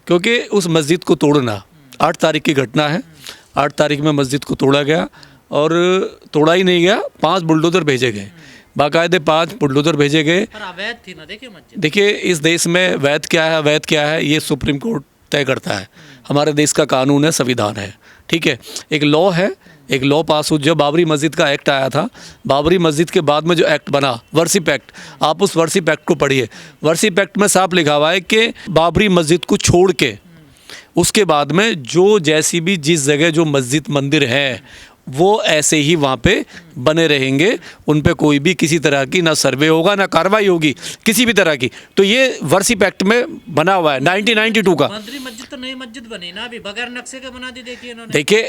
क्योंकि उस मस्जिद को तोड़ना 8 तारीख की घटना है। 8 तारीख में मस्जिद को तोड़ा गया और तोड़ा ही नहीं गया, 5 बुलडोज़र भेजे गए, बाकायदे 5 बुलडोज़र भेजे गए। पर अवैध थी ना, देखिए मस्जिद। देखिए इस देश में वैध क्या है अवैध क्या है ये सुप्रीम कोर्ट तय करता है। हमारे देश का कानून है, संविधान है, ठीक है, एक लॉ है, एक लॉ पास हो। जब बाबरी मस्जिद का एक्ट आया था, बाबरी मस्जिद के बाद में जो एक्ट बना वर्शिप एक्ट, आप उस वर्शिप एक्ट को पढ़िए। वर्शिप एक्ट में साफ लिखा हुआ है कि बाबरी मस्जिद को छोड़ के उसके बाद में जो जैसी भी जिस जगह जो मस्जिद मंदिर है वो ऐसे ही वहाँ पे बने रहेंगे, उन पे कोई भी किसी तरह की ना सर्वे होगा ना कार्रवाई होगी किसी भी तरह की। तो ये वर्शिप एक्ट में बना हुआ है 1992 का। मंदिर मस्जिद तो नई मस्जिद बनी ना, अभी बगैर नक्शे के बना दी, देखिए इन्होंने। देखिए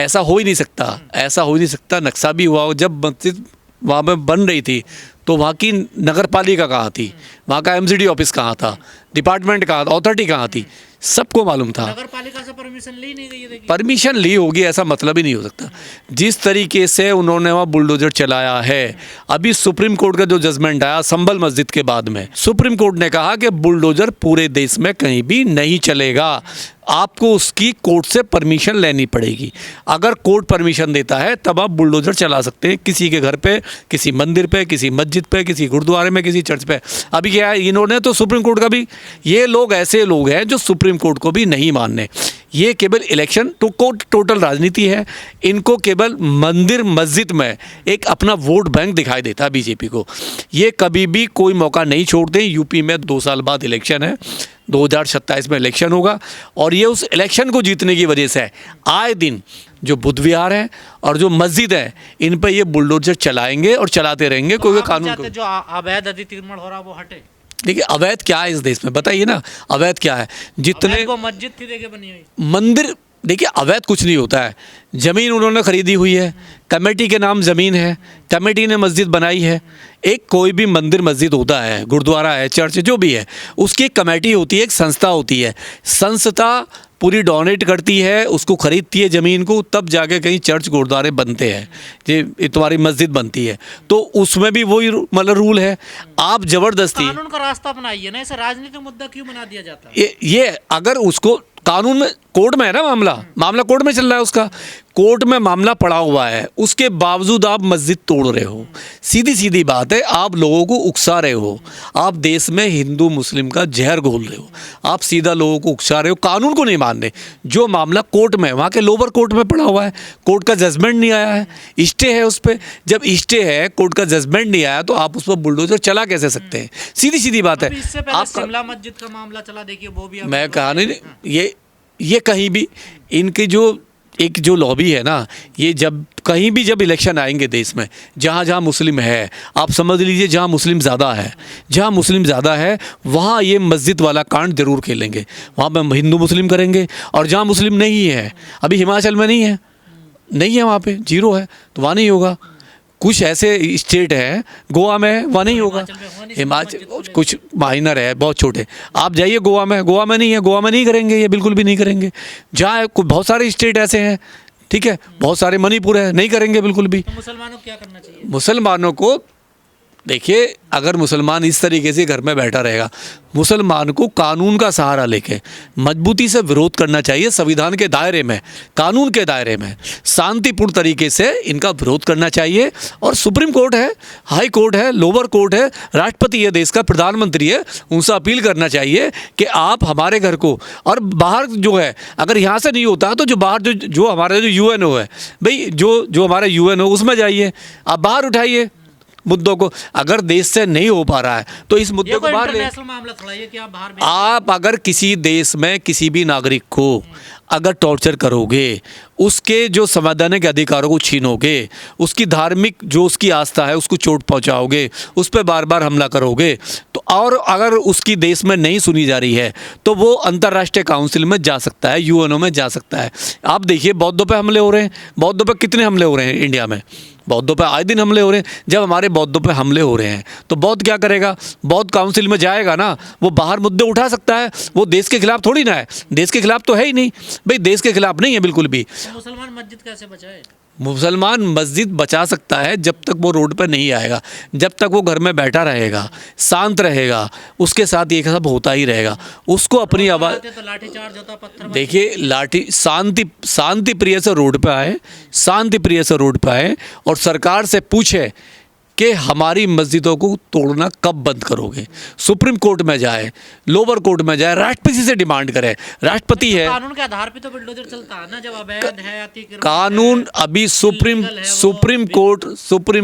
ऐसा हो ही नहीं सकता, ऐसा हो ही नहीं सकता। नक्शा भी हुआ हो, जब मस्जिद वहाँ पे बन रही थी तो वहाँ की नगर पालिका कहाँ थी, वहाँ का एमसीडी ऑफिस कहाँ था, डिपार्टमेंट कहाँ था, अथॉरिटी कहाँ थी, सबको मालूम था। नगर पालिका से परमिशन ली नहीं गई है, देखिए। परमिशन ली होगी ऐसा मतलब ही नहीं हो सकता। जिस तरीके से उन्होंने वहाँ बुलडोजर चलाया है, अभी सुप्रीम कोर्ट का जो जजमेंट आया संभल मस्जिद के बाद में, सुप्रीम कोर्ट ने कहा कि बुलडोजर पूरे देश में कहीं भी नहीं चलेगा, आपको उसकी कोर्ट से परमिशन लेनी पड़ेगी। अगर कोर्ट परमिशन देता है तब आप बुलडोजर चला सकते हैं किसी के घर पे, किसी मंदिर पे, किसी मस्जिद पे, किसी गुरुद्वारे में, किसी चर्च पे। अभी क्या है, इन्होंने तो सुप्रीम कोर्ट का भी, ये लोग ऐसे लोग हैं जो सुप्रीम कोर्ट को भी नहीं मानने। ये केवल इलेक्शन तो कोर्ट टोटल राजनीति है। इनको केवल मंदिर मस्जिद में एक अपना वोट बैंक दिखाई देता है बीजेपी को। ये कभी भी कोई मौका नहीं छोड़ते। यूपी में 2 साल बाद इलेक्शन है, 2027 में इलेक्शन होगा और ये उस इलेक्शन को जीतने की वजह से आए दिन जो बुद्ध विहार है और जो मस्जिद है इन पर ये बुलडोजर चलाएंगे और चलाते रहेंगे। तो कोई आप कानून चाहते जो अवैध अतिक्रमण हो रहा वो हटे। देखिए अवैध क्या है इस देश में बताइए ना, अवैध क्या है? जितने वो मस्जिद थी, देखिए बनी हुई मंदिर, देखिए अवैध कुछ नहीं होता है। ज़मीन उन्होंने खरीदी हुई है, कमेटी के नाम ज़मीन है, कमेटी ने मस्जिद बनाई है। एक कोई भी मंदिर मस्जिद होता है, गुरुद्वारा है, चर्च जो भी है, उसकी एक कमेटी होती है, एक संस्था होती है। संस्था पूरी डोनेट करती है, उसको खरीदती है ज़मीन को, तब जाके कहीं चर्च गुरुद्वारे बनते हैं, ये तुम्हारी मस्जिद बनती है। तो उसमें भी वही मतलब रूल है। आप ज़बरदस्ती कानून का रास्ता अपनाइए ना, इसे राजनीतिक मुद्दा क्यों बना दिया जाता है? ये अगर उसको कानून में, कोर्ट में है ना मामला कोर्ट में चल रहा है, उसका कोर्ट में मामला पड़ा हुआ है, उसके बावजूद आप मस्जिद तोड़ रहे हो। सीधी सीधी बात है, आप लोगों को उकसा रहे हो, आप देश में हिंदू मुस्लिम का जहर घोल रहे हो, आप सीधा लोगों को उकसा रहे हो, कानून को नहीं मान रहे। जो मामला कोर्ट में, वहाँ के लोअर कोर्ट में पड़ा हुआ है, कोर्ट का जजमेंट नहीं आया है, स्टे है उस पर। जब स्टे है, कोर्ट का जजमेंट नहीं आया तो आप उस पर बुलडोजर चला कैसे सकते हैं? सीधी सीधी बात है। इससे पहले शिमला मस्जिद का मामला चला, देखिए वो भी मैं कहा नहीं, ये कहीं भी इनकी जो एक जो लॉबी है ना, ये जब कहीं भी जब इलेक्शन आएंगे देश में, जहाँ जहाँ मुस्लिम है, आप समझ लीजिए जहाँ मुस्लिम ज़्यादा है, जहाँ मुस्लिम ज़्यादा है वहाँ ये मस्जिद वाला कांड जरूर खेलेंगे। वहाँ पे हिंदू मुस्लिम करेंगे। और जहाँ मुस्लिम नहीं है, अभी हिमाचल में नहीं है, वहाँ पे 0 है, तो वहाँ नहीं होगा। कुछ ऐसे स्टेट है, गोवा में, वहाँ नहीं होगा। हिमाचल कुछ माइनर है, बहुत छोटे। आप जाइए गोवा में नहीं है, गोवा में नहीं करेंगे, ये बिल्कुल भी नहीं करेंगे। जहाँ बहुत सारे स्टेट ऐसे हैं, ठीक है, बहुत सारे, मणिपुर है, नहीं करेंगे बिल्कुल भी। तो मुसलमानों को क्या करना चाहिए? मुसलमानों को देखिए, अगर मुसलमान इस तरीके से घर में बैठा रहेगा, मुसलमान को कानून का सहारा लेके मजबूती से विरोध करना चाहिए। संविधान के दायरे में, कानून के दायरे में शांतिपूर्ण तरीके से इनका विरोध करना चाहिए। और सुप्रीम कोर्ट है, हाई कोर्ट है, लोअर कोर्ट है, राष्ट्रपति ये देश का प्रधानमंत्री है, उनसे अपील करना चाहिए कि आप हमारे घर को, और बाहर जो है, अगर यहाँ से नहीं होता तो जो बाहर जो हमारा जो UNO है भाई, जो हमारा UNO उसमें जाइए, आप बाहर उठाइए मुद्दों को। अगर देश से नहीं हो पा रहा है तो इस मुद्दे को बाहर ले। मामला थोड़ा ये कि आप अगर किसी देश में किसी भी नागरिक को अगर टॉर्चर करोगे, उसके जो संवैधानिक अधिकारों को छीनोगे, उसकी धार्मिक जो उसकी आस्था है उसको चोट पहुंचाओगे, उस पर बार बार हमला करोगे, तो और अगर उसकी देश में नहीं सुनी जा रही है तो वो अंतर्राष्ट्रीय काउंसिल में जा सकता है, UNO में जा सकता है। आप देखिए बौद्धों पे हमले हो रहे हैं, बौद्धों पे कितने हमले हो रहे हैं इंडिया में, बौद्धों पे आए दिन हमले हो रहे हैं। जब हमारे बौद्धों पे हमले हो रहे हैं तो बौद्ध क्या करेगा? बौद्ध काउंसिल में जाएगा ना, वो बाहर मुद्दे उठा सकता है, वो देश के खिलाफ थोड़ी ना है, देश के खिलाफ तो है ही नहीं भाई, देश के खिलाफ नहीं है बिल्कुल भी। मुसलमान मस्जिद कैसे बचाए? मुसलमान मस्जिद बचा सकता है जब तक वो रोड पर नहीं आएगा, जब तक वो घर में बैठा रहेगा, शांत रहेगा, उसके साथ ये सब होता ही रहेगा। उसको अपनी आवाज़, तो लाठीचार्ज होता, पत्थर देखिए लाठी, शांति प्रिय से रोड पे आए, शांति प्रिय से रोड पे आए और सरकार से पूछे कि हमारी मस्जिदों को तोड़ना कब बंद करोगे। सुप्रीम कोर्ट में जाए, लोअर कोर्ट में जाए, राष्ट्रपति से डिमांड करे। राष्ट्रपति है, कानून के आधार पे तो बुलडोजर चलता है ना, जब अवैध है, अतिक्रमण कानून अभी सुप्रीम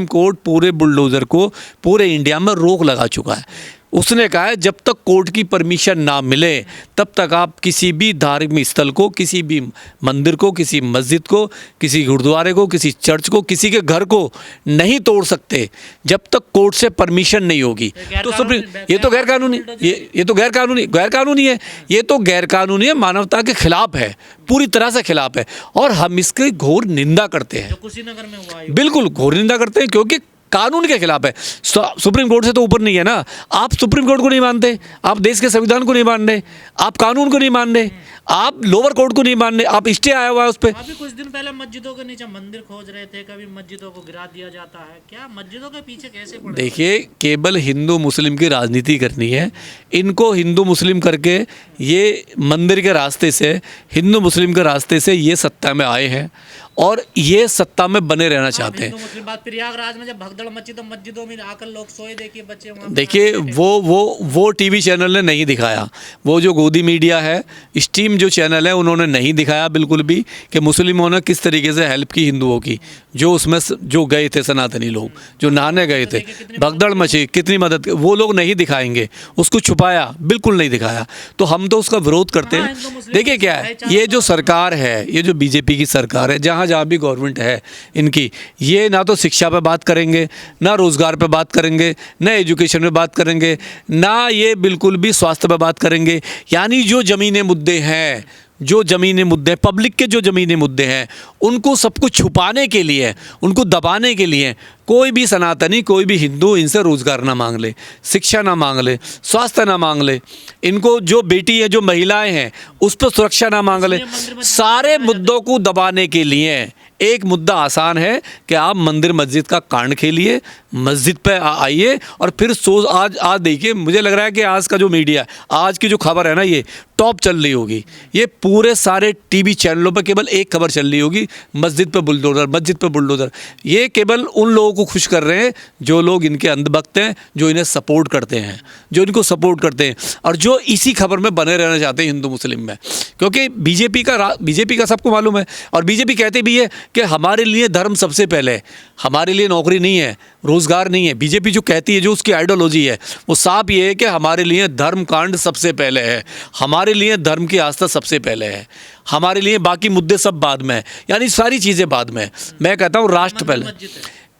कोर्ट पूरे बुलडोजर को पूरे इंडिया में रोक लगा चुका है। उसने कहा है जब तक कोर्ट की परमिशन ना मिले तब तक आप किसी भी धार्मिक स्थल को, किसी भी मंदिर को, किसी मस्जिद को, किसी गुरुद्वारे को, किसी चर्च को, किसी के घर को नहीं तोड़ सकते जब तक कोर्ट से परमिशन नहीं होगी। तो सुप्रीम, ये तो गैरकानूनी, ये तो गैरकानूनी है, ये तो गैरकानूनी है, मानवता के खिलाफ है, पूरी तरह से खिलाफ है और हम इसकी घोर निंदा करते हैं। कुशीनगर में हुआ, बिल्कुल घोर निंदा करते हैं क्योंकि कानून के खिलाफ है। सुप्रीम कोर्ट से तो ऊपर नहीं है ना। आप सुप्रीम कोर्ट को नहीं मानते, आप देश के संविधान को नहीं मान रहे, आप कानून को नहीं मान रहे, आप लोअर कोर्ट को नहीं मान रहे, आप स्टे आया हुआ है उस पर। अभी कुछ दिन पहले मस्जिदों के नीचे मंदिर खोज रहे थे, कभी मस्जिदों को गिरा दिया जाता है, क्या मस्जिदों के पीछे कैसे पड़े? देखिए, केवल हिंदू मुस्लिम की राजनीति करनी है। इनको हिंदू मुस्लिम करके ये मंदिर के रास्ते से, हिंदू मुस्लिम के रास्ते से ये सत्ता में आए हैं और ये सत्ता में बने रहना चाहते हैं। हिंदू मुस्लिम बात, प्रयागराज में जब भगदड़ मची तो मस्जिदों में आकर लोग सोए, देखिए बच्चे वहाँ। देखिए वो टीवी चैनल ने नहीं दिखाया, वो जो गोदी मीडिया है, स्टीम जो चैनल है, उन्होंने नहीं दिखाया बिल्कुल भी कि मुस्लिमों ने किस तरीके से हेल्प की हिंदुओं की। जो उसमें जो गए थे सनातनी लोग, जो नहाने गए थे, भगदड़ मची, कितनी मदद, वो लोग नहीं दिखाएंगे, उसको छुपाया, बिल्कुल नहीं दिखाया। तो हम तो उसका विरोध करते हैं। देखिए क्या है, ये जो सरकार है, ये जो बीजेपी की सरकार है, जहाँ भी गवर्नमेंट है इनकी, ये ना तो शिक्षा पे बात करेंगे, ना रोजगार पे बात करेंगे, ना एजुकेशन पे बात करेंगे, ना ये बिल्कुल भी स्वास्थ्य पे बात करेंगे। यानी जो ज़मीनी मुद्दे हैं, जो ज़मीनी मुद्दे, पब्लिक के जो ज़मीनी मुद्दे हैं, उनको सब कुछ छुपाने के लिए, उनको दबाने के लिए कोई भी सनातनी, कोई भी हिंदू इनसे रोज़गार ना मांग ले, शिक्षा ना मांग ले, स्वास्थ्य ना मांग ले, इनको जो बेटी है, जो महिलाएं हैं, उस पर सुरक्षा ना मांग ले। सारे मुद्दों को दबाने के लिए एक मुद्दा आसान है कि आप मंदिर मस्जिद का कांड खेलिए, मस्जिद पे आइए और फिर आज देखिए, मुझे लग रहा है कि आज का जो मीडिया, आज की जो खबर है ना, ये टॉप चल रही होगी। ये पूरे सारे टीवी चैनलों पर केवल एक खबर चल रही होगी, मस्जिद पे बुलडोजर, मस्जिद पे बुलडोजर। ये केवल उन लोगों को खुश कर रहे हैं जो लोग इनके अंधभक्त हैं, जो इन्हें सपोर्ट करते हैं, जो इनको सपोर्ट करते हैं और जो इसी खबर में बने रहना चाहते हैं हिंदू मुस्लिम में। क्योंकि बीजेपी का सबको मालूम है और बीजेपी कहते भी है कि हमारे लिए धर्म सबसे पहले है, हमारे लिए नौकरी नहीं है, रोज़गार नहीं है। बीजेपी जो कहती है, जो उसकी आइडियोलॉजी है, वो साफ ये है कि हमारे लिए धर्म कांड सबसे पहले है, हमारे लिए धर्म की आस्था सबसे पहले है, हमारे लिए बाकी मुद्दे सब बाद में, यानी सारी चीज़ें बाद में। मैं कहता हूँ राष्ट्र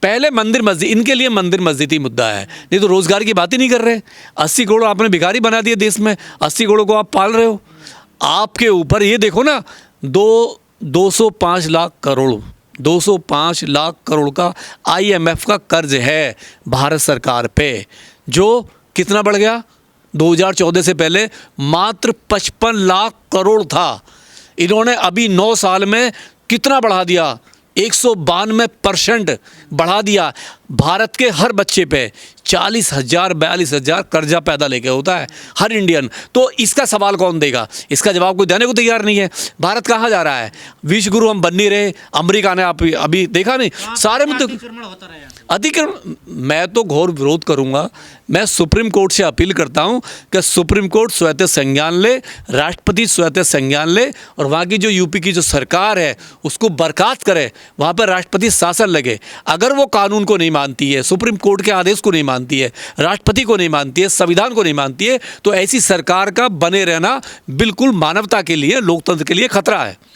पहले मंदिर मस्जिद, इनके लिए मंदिर मस्जिद ही मुद्दा है, नहीं तो रोज़गार की बात ही नहीं कर रहे। 80 करोड़ आपने भिखारी बना दिए देश में, 80 करोड़ को आप पाल रहे हो। आपके ऊपर ये देखो ना, 205 लाख करोड़, 205 लाख करोड़ का IMF का कर्ज है भारत सरकार पे, जो कितना बढ़ गया 2014 से पहले मात्र 55 लाख करोड़ था। इन्होंने अभी 9 साल में कितना बढ़ा दिया, 192% बढ़ा दिया। भारत के हर बच्चे पे 40,000 42,000 कर्जा पैदा लेके होता है हर इंडियन। तो इसका सवाल कौन देगा, इसका जवाब कोई देने को तैयार नहीं है। भारत कहाँ जा रहा है, विश्व गुरु हम बन नहीं रहे। अमेरिका ने अभी देखा नहीं, सारे मुद्दे अतिक्रमण। मैं तो घोर विरोध करूंगा। मैं सुप्रीम कोर्ट से अपील करता हूं कि सुप्रीम कोर्ट स्वतः संज्ञान ले, राष्ट्रपति स्वतः संज्ञान ले और वहाँ की जो यूपी की जो सरकार है उसको बर्खास्त करे, वहाँ पर राष्ट्रपति शासन लगे। अगर वो कानून को नहीं मानती है, सुप्रीम कोर्ट के आदेश को नहीं मानती है, राष्ट्रपति को नहीं मानती है, संविधान को नहीं मानती है, तो ऐसी सरकार का बने रहना बिल्कुल मानवता के लिए, लोकतंत्र के लिए खतरा है।